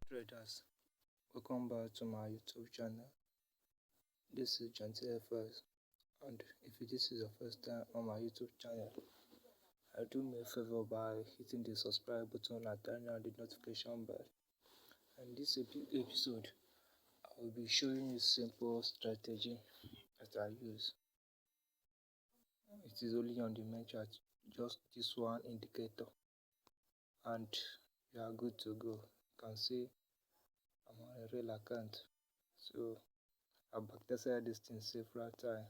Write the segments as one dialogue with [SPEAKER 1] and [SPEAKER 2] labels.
[SPEAKER 1] Traders, welcome back to my YouTube channel. This is John TFS, and if this is your first time on my YouTube channel, I do me a favor by hitting the subscribe button and turning on the notification bell. And this episode, I will be showing you simple strategy that I use. It is only on the main chart, just this one indicator, and you are good to go. You can see I'm on a real account, so I've backtested this thing several times.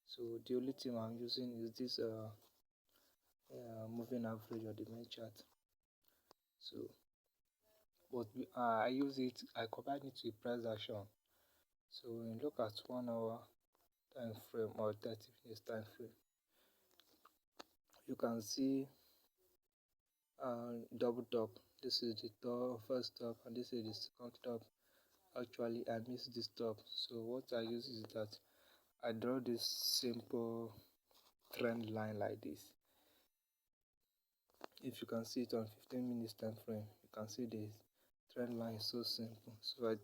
[SPEAKER 1] So the only thing I'm using is this moving average or the main chart. So but I use it, I combine it with price action. So when you look at 1 hour time frame or 30 minutes time frame, you can see double top. This is the first top and this is the second top. Actually I missed this top, so what I use is that I draw this simple trend line like this. If you can see it on 15 minutes time frame, you can see the trend line is so simple. So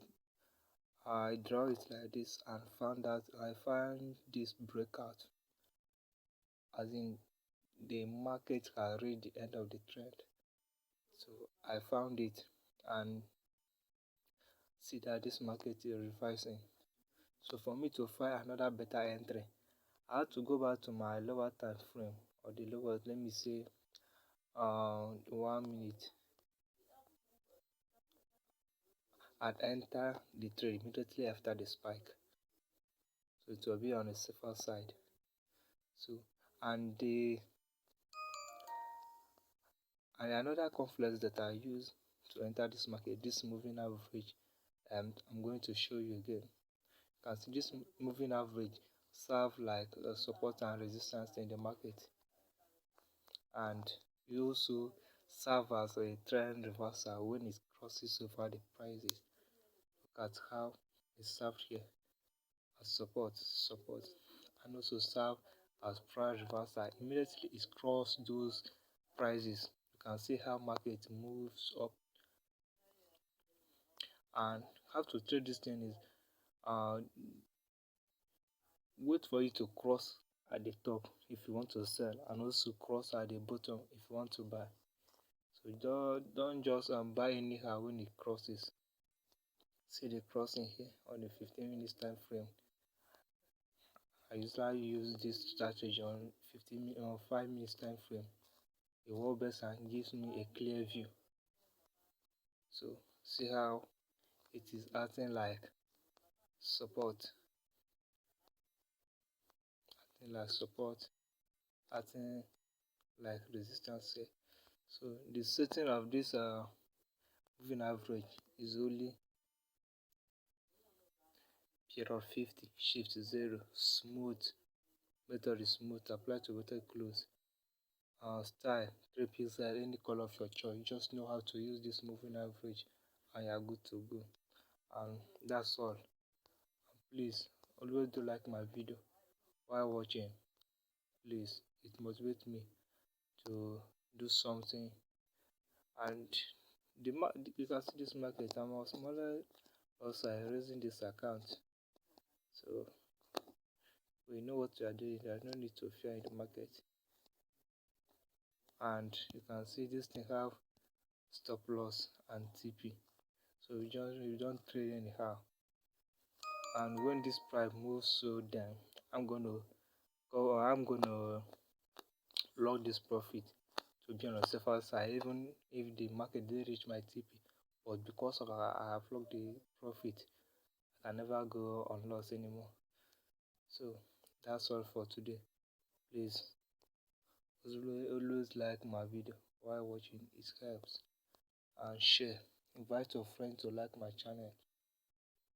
[SPEAKER 1] I draw it like this and I find this breakout, as in the market has reached the end of the trend. So I found it and see that this market is reversing. So for me to find another better entry, I had to go back to my lower time frame, or the lowest, let me say 1 minute, and enter the trade immediately after the spike. So it will be on the safer side. So and another confluence that I use to enter this market, this moving average, I'm going to show you again. You can see this moving average serve like a support and resistance in the market, and it also serve as a trend reversal when it crosses over the prices. Look at how it served here as support, and also serve as price reversal. Immediately it crossed those prices, you can see how market moves up. And how to trade this thing is wait for it to cross at the top if you want to sell, and also cross at the bottom if you want to buy. So don't just buy anyhow when it crosses. See the crossing here on the 15 minutes time frame. I usually use this strategy on 5 minutes time frame. It works best and gives me a clear view. So see how it is acting like support, acting like resistance here. So the setting of this moving average is only period 50, shift 0, smooth, method is smooth, apply to method close. Style 3 pixel, any color of your choice. You just know how to use this moving average and you are good to go. And that's all. Please always do like my video while watching. Please, it motivates me to do something. And you can see this market, I'm a smaller also raising this account, so we know what we are doing. There's no need to fear in the market. And you can see this thing have stop loss and TP, so you don't trade anyhow. And when this price moves so down, I'm gonna lock this profit to be on the safer side, even if the market didn't reach my TP. But because of I have locked the profit, I can never go on loss anymore. So that's all for today. Please always like my video while watching, it helps, and share. Invite your friend to like my channel.